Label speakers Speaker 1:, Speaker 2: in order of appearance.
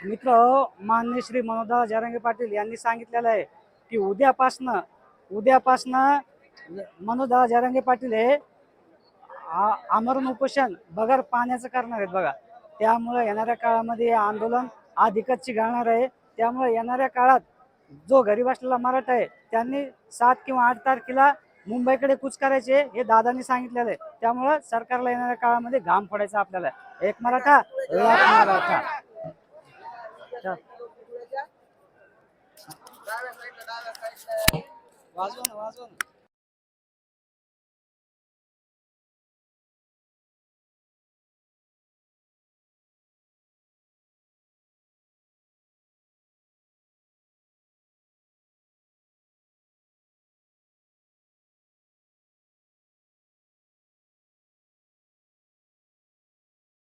Speaker 1: मित्र, माननीय श्री मनोजदादा जरांगे पाटील यांनी सांगितलेलं आहे की उद्यापासनं मनोजदादा जरांगे पाटील हे आमरण उपोषण बगर पाण्याचं करणार आहेत बघा. त्यामुळे येणाऱ्या काळामध्ये हे आंदोलन अधिकच चिघळणार आहे. त्यामुळे येणाऱ्या काळात जो गरीब असलेला मराठा आहे त्यांनी 7 किंवा 8 तारखेला मुंबईकडे कूच करायचे हे दादांनी सांगितलेलं आहे. त्यामुळे सरकारला येणाऱ्या काळामध्ये घाम फोडायचा आपल्याला. एक मराठा लाख मराठा. वाजवा ना.